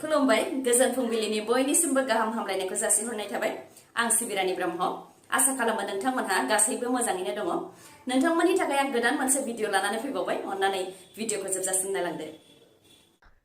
खुलुमबाय गोजोन फुंबिलिनि बयनिसिमबो गाहाम हामलायनायखौ जासिहरनाय थाबाय आं सिबि रानी ब्रह्म आसा खालामो नोंथांमोनहा गासैबो मोजाङैनो दङ नोंथांमोननि थाखाय आं गोदान मोनसे भिडिअ लानानै फैबावबाय अन्नानै भिडिअखौ जोबजासिम नायलांदो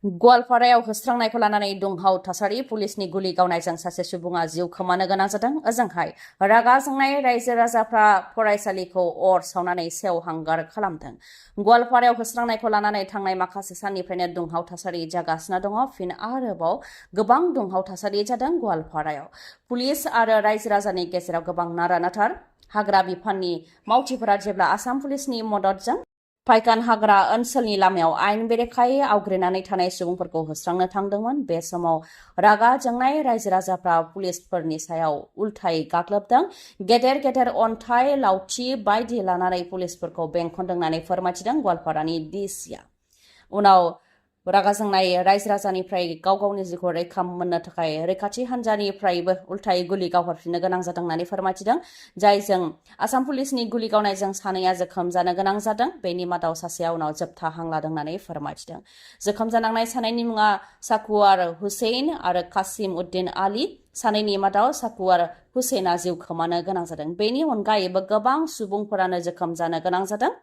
गवालपारायाव होस्रांनायखौ लानानै दुंहाव थासारि पुलिसनि गुलि गावनायजों सासे सुबुङा जिउ खोमानो गोनां जादों ओजोंहाय रागा जोंनाय रायजो राजाफ्रा फरायसालिखौ अर सावनानै सेवहांगार खालामदों गवालपारायाव होस्रांनायखौ लानानै थांनाय माखासे साननिफ्रायनो दुंहाव थासारि जागासिनो दङ फिन आरोबाव गोबां दुंहाव थासारि जादों गवालपारायाव पुलिस आरो रायजो राजानि गेजेराव गोबां नारा-नाथार हाग्रा बिफाननि मावथिफोरा जेब्ला आसाम पुलिसनि मददजों फाइकान हाग्रा ओनसोलनि लामायाव आयेन बेरेखायै आवग्रिनानै थानाय सुबुंफोरखौ होस्रांनो थांदोंमोन बे समाव रागा जोंनाय रायजो राजाफ्रा पुलिसफोरनि सायाव उल्थायै गाग्लोबदों गेदेर गेदेर अन्थाइ लावथि बायदि लानानै पुलिसफोरखौ बेंखनदों होननानै फोरमायथिदों गवालपारानि डिसिआ उनाव रागा जोंनाय रायजो राजानिफ्राय गाव गावनि जिउखौ रैखा मोननो थाखाय रैखाथि हान्जानिफ्रायबो उल्थायै गुलि गावहरफिननो गोनां जादों होननानै फोरमायथिदों जायजों आसाम पुलिसनि गुलि गावनायजों सानैया जोखोम जानो गोनां जादों बेनि मादाव सासेया उनाव जोबथा हां लादों होननानै फोरमायथिदों जोखोम जानांनाय सानैनि मुङा साकुवार हुसैन आरो कासिम उद्दिन आली सानैनि मादाव साकुवार हुसैना जिउ खोमानो गोनां जादों बेनि अनगायैबो गोबां सुबुंफोरानो जोखोम जानो गोनां जादों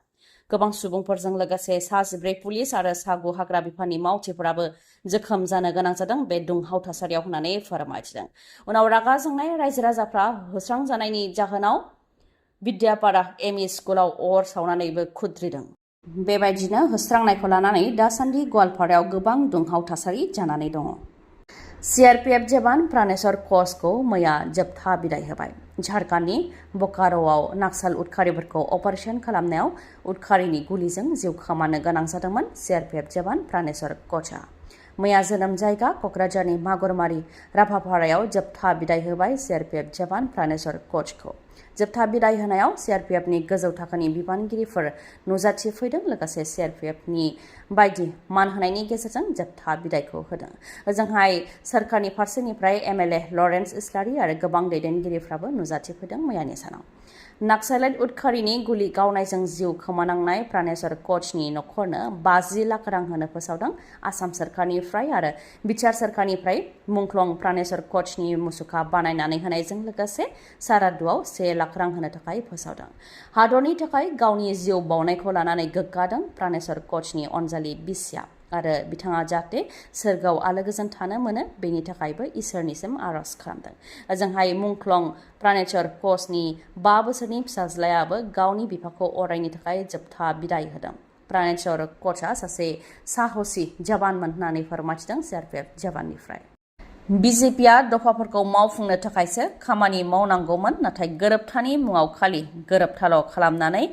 गोबां सुबुंफोरजों लोगोसे सा 14 पुलिस आरो सा 9 हाग्रा बिफाननि मावथिफोराबो जोखोम जानो गोनां जादों बे दुंहाव थासारियाव होननानै फोरमायथिदों उनाव रागा जोंनाय रायजो राजाफ्रा होस्रांजानायनि जाहोनाव बिद्यापारा एमइ स्कुलाव अर सावनानैबो खुद्रिदों बेबायदिनो होस्रांनायखौ लानानै दासान्दि गवालपारायाव गोबां दुंहाव थासारि जानानै दङ सीआरपीएफ जवान प्राणेश्वर कचखौ मैया जोबथा बिदाय होबाय झारखंडनि बोकारोआव नाक्साल उदखारिफोरखौ अपारेशन खालामनायाव उदखारिनि गुलिजों जिउ खोमानो गोनां जादोंमोन सीआरपीएफ जवान प्राणेश्वर कचआ मैया जोनोम जायगा कक्राझारनि मागुरमारि राभापारायाव जोबथा बिदाय होबाय सीआरपीएफ जवान प्राणेश्वर कचखौ जोबथा बिदाय होनायाव सीआरपीएफनि गोजौ थाखोनि बिबानगिरिफोर नुजाथिफैदों लोगोसे सीआरपीएफनि बायदि मान होनायनि गेजेरजों जोबथा बिदायखौ होदों ओजोंहाय सोरखारनि फारसेनिफ्राय एमएलए लरेन्स इस्लारि आरो गोबां दैदेनगिरिफ्राबो नुजाथिफैदों मैयानि सानाव नाक्सालाइट उदखारिनि गुलि गावनायजों जिउ खोमानांनाय प्राणेश्वर कचनि नखरनो 50 लाख रां होनो फोसावदों आसाम सोरखारनिफ्राय आरो बिटिआर सोरखारनिफ्राय मुंख्लं प्राणेश्वर कचनि मुसुखा बानायनानै होनायजों लोगोसे सारादुआव 1 लाख रां होनो थाखाय फोसावदों हादरनि थाखाय गावनि जिउ बावनायखौ लानानै गोग्गादों प्राणेश्वर कचनि अनजालि बिसिया आरो बिथाङा जाहाथे सोरगोआव आलो गोजोन थानो मोनो बेनि थाखायबो इसोरनिसिम आरज खालामदों ओजोंहाय मुंख्लं प्राणेश्वर कचनि 5 बोसोरनि फिसाज्लायाबो गावनि बिफाखौ अरायनि थाखाय जोबथा बिदाय होदों प्राणेश्वर कचआ सासे साहसि जवानमोन होननानै फोरमायथिदों सीआरपीएफ जवाननिफ्राय बीजेपीआ दफाफोरखौ मावफुंनो थाखायसो खामानि मावनांगौमोन नाथाय गोरोबथानि मुङाव खालि गोरोबथाल' खालामनानै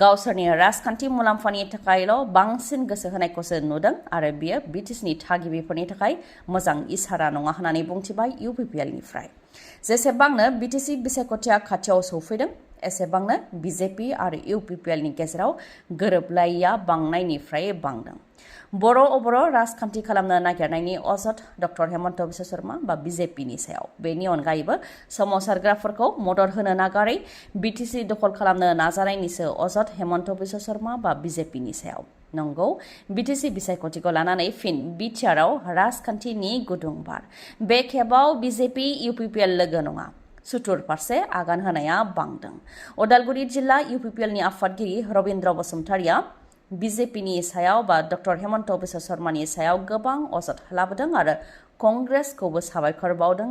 गावसोरनि राजखान्थि मुलाम्फानि थाखायल' बांसिन गोसो होनायखौसो नुदों आरो बियो बिटिसिनि थागिबिफोरनि थाखाय मोजां इसारा नङा होननानै बुंथिबाय UPPLनिफ्राय जेसेबांनो बिटिसि बिसायख'थिया खाथियाव सौफैदों एसेबांनो बीजेपी आरो UPPLनि गेजेराव गोरोबलायैया बांनायनिफ्राय बांदों बर' अबर' राजखान्थि खालामनो नागिरनायनि अजद डक्टर हेमन्त बिश्व शर्मा बा बीजेपीनि सायाव बेनि अनगायैबो सोमावसारग्राफोरखौ मदद होनो नागारै बिटिसि दखल खालामनो नाजानायनिसो अजद हेमन्त बिश्व शर्मा बा बीजेपीनि सायाव नंगौ बिटिसि बिसायख'थिखौ लानानै फिन बिटिआरआव राजखान्थिनि गुदुं बार बे खेबाव बीजेपी UPPL लोगो नङा सुथुर फारसे आगान होनाया बांदों उदालगुरि जिल्ला UPPLनि आफादगिरि रबीन्द्र बसुमतारिया बीजेपीनि सायाव बा डक्टर हेमन्त बिश्व शर्मानि सायाव गोबां अजद लाबोदों आरो कंग्रेसखौबो साबायखर बावदों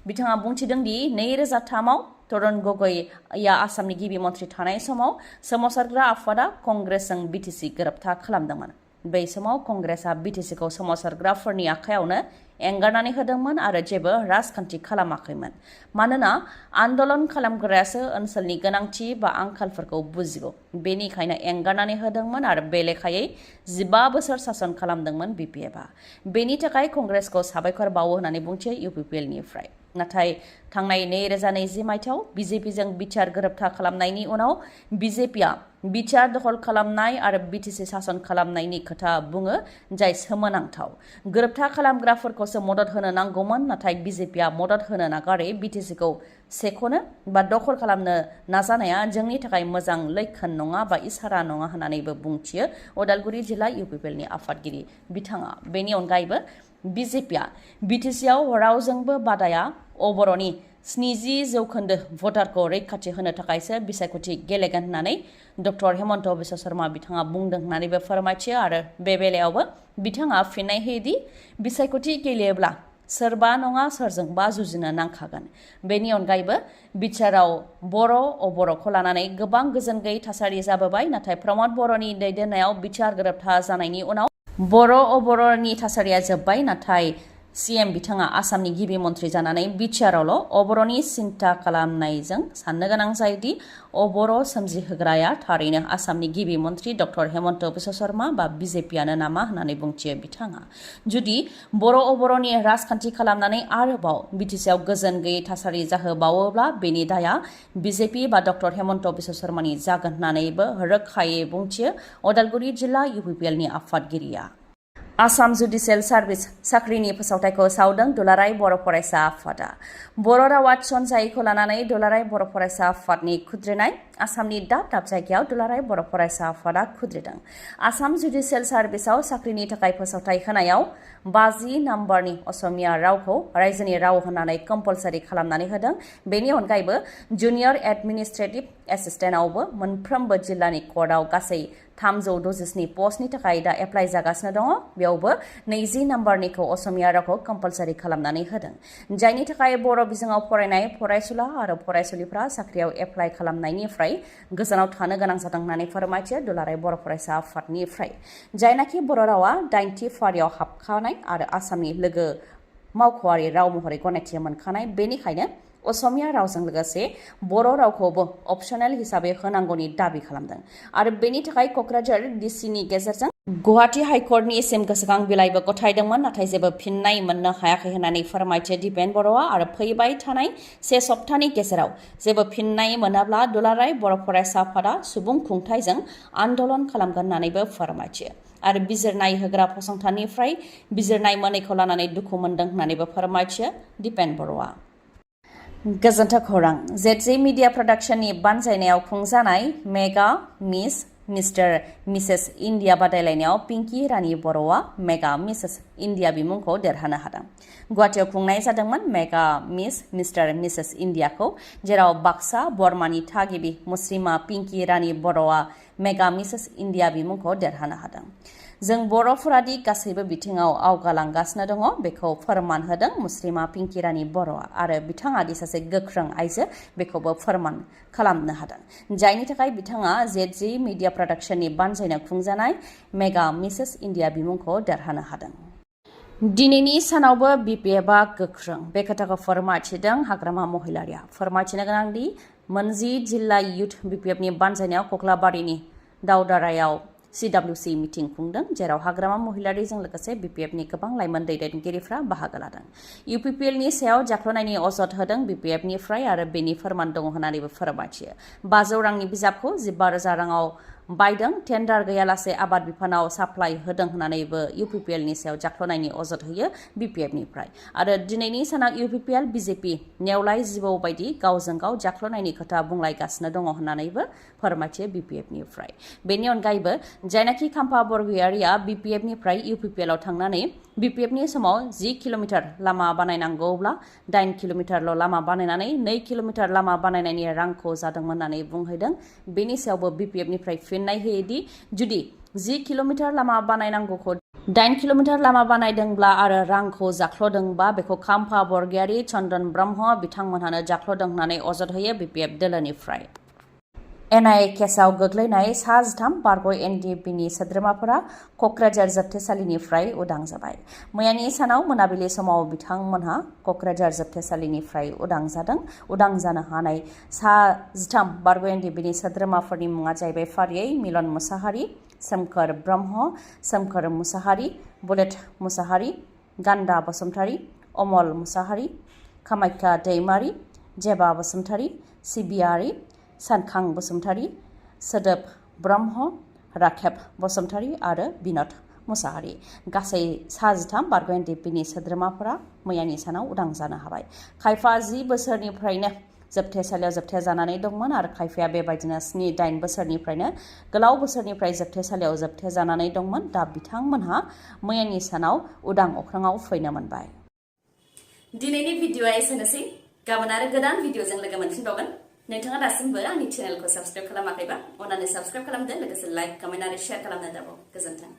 बिथाङा बुंथिदों दि 2003 आव तरुण गगैया आसामनि गिबि मन्थ्रि थानाय समाव सोमावसारग्रा आफादा कंग्रेसजों बिटिसि गोरोबथा खालामदोंमोन बै समाव कंग्रेसआ बिटिसिखौ सोमावसारग्राफोरनि आखायावनो एंगारनानै होदोंमोन आरो जेबो राजखान्थि खालामाखैमोन मानोना आन्दोलन खालामग्रायासो ओनसोलनि गोनांथि बा आंखालफोरखौ बुजिगौ बेनिखायनो एंगारनानै होदोंमोन आरो बे लेखायै 15 बोसोर सासन खालामदोंमोन BPFआ बेनि थाखाय कंग्रेसखौ साबायखर बावो होननानै बुंथियो UPPLनिफ्राय नाथाय थांनाय 2020 मायथाइयाव बीजेपीजों बिटिआर गोरोबथा खालामनायनि उनाव बीजेपीआ बिटिआर दखल खालामनाय आरो बिटिसि सासन खालामनायनि खोथा बुङो जाय सोमोनांथाव गोरोबथा खालामग्राफोरखौसो मदद होनो नांगौमोन नाथाय बीजेपीआ मदद होनो नागारै बिटिसिखौ सेख'नो बा दखल खालामनो नाजानाया जोंनि थाखाय मोजां लैखोन नङा बा इसारा नङा होननानैबो बुंथियो उदालगुरि जिल्ला UPPLनि आफादगिरि बिथाङा बेनि अनगायैबो बिजेपिआ बिटिसिआव रावजोंबो बादाया अबर'नि 70% भटारखौ रैखाथि होनो थाखायसो बिसायख'थि गेलेगोन होननानै डक्टर हेमन्त बिश्व शर्मा बिथाङा बुंदों होननानैबो फोरमायथियो आरो बे बेलायावबो बिथाङा फिननाय होयोदि बिसायख'थि गेलेयोब्ला सोरबा नङा सोरजोंबा जुजिनो नांखागोन। बेनि अनगायैबो बिचाराव बर' अबर'खौ लानानै गोबां गोजोन गैयै थासारि जाबोबाय, नाथाय प्रमद बर'नि दैदेननायाव बिचार गोरोबथा जानायनि उनाव बर' अबर'नि थासारिया जोब्बाय, नाथाय सीएम बिथाङा आसामनि गिबि मन्थ्रि जानानै बिटिआरआवल' अबर'नि सिन्था खालामनायजों साननो गोनां जायोदि अबर' सोमजिहोग्राया थारैनो आसामनि गिबि मन्थ्रि डक्टर हेमन्त बिश्व शर्मा बा बिजेपिआनो नामा होननानै बुंथियो बिथाङा। जुदि बर' अबर'नि राजखान्थि खालामनानै आरोबाव बिटिसिआव गोजोन गैयै थासारि जाहोबावोब्ला बेनि दाया बिजेपि बा डक्टर हेमन्त बिश्व शर्मानि जागोन होननानैबो रोखायै बुंथियो उदालगुरि जिल्ला UPPLनि आफादगिरिया। आसाम जुडिसियेल सार्भिस साख्रिनि फोसावथायखौ सावदों दुलाराय बर' फरायसा आफादा। बर' रावा थिसनजायैखौ लानानै दुलाराय बर' फरायसा आफादनि खुद्रिनाय। आसामनि दाब दाब जायगायाव दुलाराय बर' फरायसा आफादा खुद्रिदों। आसाम जुडिसियेल सार्भिसआव साख्रिनि थाखाय फोसावथाय होनायाव 50 नम्बरनि असमिया रावखौ रायजोनि राव होननानै कम्पालसारि खालामनानै होदों। बेनि अनगायैबो जुनियर एडमिनिस्ट्रेटिभ एसिस्टेन्टआवबो मोनफ्रोमबो जिल्लानि कर्टआव गासै 367 पस्टनि थाखाय दा एप्लाइ जागासिनो दङ। बेयावबो 20 नम्बरनिखौ असमिया रावखौ कम्पालसारि खालामनानै होदों, जायनि थाखाय बर' बिजोङाव फरायनाय फरायसुला आरो फरायसुलिफ्रा साख्रियाव एप्लाइ खालामनायनिफ्राय गोजानाव थानो गोनां जादों होननानै फोरमायथियो दुलाराय बर' फरायसा आफादनिफ्राय। जायनाखि बर' रावा 90थि फारियाव हाबखानाय आरो आसामनि लोगो मावख'आरि राव महरै गनायथि मोनखानाय, बेनिखायनो असमिया रावजों लोगोसे बर' रावखौबो अपसनेल हिसाबै होनांगौनि दाबि खालामदों आरो बेनि थाखाय क'क्राझार डिसिनि गेजेरजों गुवाहाटी हाइकर्टनिसिम गोसोखां बिलाइबो गथायदोंमोन, नाथाय जेबो फिननाय मोननो हायाखै होननानै फोरमायथियो दिपेन बर'आ। आरो फैबाय थानाय 1 सप्तानि गेजेराव जेबो फिननाय मोनाब्ला दुलाराय बर' फरायसा आफादा सुबुं खुंथायजों आन्दलन खालामगोन होननानैबो फोरमायथियो आरो बिजिरनाय होग्रा फसंथाननिफ्राय बिजिरनाय मोनैखौ लानानै दुखु मोनदों होननानैबो फोरमायथियो दिपेन बर'आ। गोजोन्थों खौरां। ZJ मिडिया प्रडाक्शननि बानजायनायाव खुंजानाय mega miss mister Mrs India बादायलायनायाव पिंकी रानी बर'आ मेगा मिसेस इन्डिया बिमुंखौ देरहानो हादों। गुवाहाटीआव खुंनाय जादोंमोन मेगा मिस मिस्टार मिसेस इन्डियाखौ, जेराव बाक्सा बर्मानि थागिबि मुस्लिमा पिंकी रानी बर'आ मेगा मिसेस इन्डिया बिमुंखौ देरहानो हादों। जों बर'फोरादि गासैबो बिथिङाव आवगालांगासिनो दङ बेखौ फोरमान होदों मुस्लिमा पिंकी रानी बर'आ आरो बिथाङा दि सासे गोख्रों आइजो बेखौबो फोरमान खालामनो हादों, जायनि थाखाय बिथाङा ZJ मिडिया प्रडाक्शननि बानजायनायाव खुंजानाय मेगा मिसेस इन्डिया बिमुंखौ देरहानो हादों। दिनैनि सानावबो BPFआ गोख्रों, बे खोथाखौ फोरमायथिदों हाग्रामा महिलारिया। फोरमायथिनो गोनांदि मोनजि जिल्ला युथ BPFनि बानजायनायाव कक्लाबारिनि दावदारायाव CWC मिटिं खुंदों, जेराव हाग्रामा महिलारिजों लोगोसे BPFनि गोबां लाइमोन दैदेनगिरिफ्रा बाहागो लादों। UPPLनि सायाव जाख्ल'नायनि अजद होदों BPFनिफ्राय आरो बेनि फोरमान दङ होननानैबो फोरमायथियो। 500 रांनि बिजाबखौ 15,000 राङाव बायदों, टेन्डार गैयालासे आबाद बिफानाव साप्लाय होदों होननानैबो UPPLनि सायाव जाख्ल'नायनि अजद होयो BPFनिफ्राय। आरो दिनैनि सानाव UPPL BJP नेवलाय जिबौ बायदि गावजों गाव जाख्ल'नायनि खोथा बुंलायगासिनो दङ होननानैबो फोरमायथियो BPFनिफ्राय। बेनि अनगायैबो जायनाखि खाम्फा बरगयारिया BPFनिफ्राय UPPLआव थांनानै BPFनि समाव 10 किल'मिटार लामा बानायनांगौब्ला 8 किल'मिटारल' लामा बानायनानै 2 किल'मिटार लामा बानायनायनि रांखौ जादोंमोन होननानै बुंहैदों। बेनि सायावबो BPFनिफ्राय फिननाय होयोदि जुदि 10 किल'मिटार लामा बानायनांगौखौ 8 किल'मिटार लामा बानायदोंब्ला आरो रांखौ जाख्ल'दोंबा बेखौ खाम्फा बरगयारि, चन्दन ब्रह्म बिथांमोनहानो जाख्ल'दों होननानै अजद होयो BPF दोलोनिफ्राय। NIA केसआव गोग्लैनाय 13 बारग' NDPनि सोद्रोमाफोरा क'क्राझार जोबथेसालिनिफ्राय उदां जाबाय। मैयानि सानाव मोनाबिलि समाव बिथांमोनहा क'क्राझार जोबथेसालिनिफ्राय उदां जादों। उदां जानो हानाय 13 बारग' NDPनि सोद्रोमाफोरनि मुङा जाहैबाय फारियै मिलन मुसाहारि, सोमखोर ब्रह्म, सोमखोर मुसाहारि, बुलेट मुसाहारि, गान्दा बसुमतारी, अमल मुसाहारि, कामाख्या दैमारि, जेबा बसुमतारी, सिबियारि, सानखां बसुमतारी, सोदोब ब्रह्म, राखेब बसुमतारी आरो बिनद मुसाहारि। गासै 13 बारग' NDPनि सोद्रोमाफोरा मैयानि सानाव उदां जानो हाबाय। खायफा 10 बोसोरनिफ्रायनो जोबथेसालियाव जोबथेजानानै दंमोन आरो खायफाया बेबायदिनो 7-8 बोसोरनिफ्रायनो गोलाव बोसोरनिफ्राय जोबथेसालियाव जोबथेजानानै दंमोन। दा बिथांमोनहा मैयानि सानाव उदां अख्राङाव फैनो मोनबाय। दिनैनि भिडिअआ एसेनोसै। गाबोन आरो गोदान भिडिअजों लोगो मोनफिनबावगोन। नोंथाङा दासिमबो आंनि चेनेलखौ साबस्क्राइब खालामाखैबा अन्नानै साबस्क्राइब खालामदो, लोगोसे लाइक, कमेन्ट आरो शेयार खालामनो दाबाव। गोजोन्थों।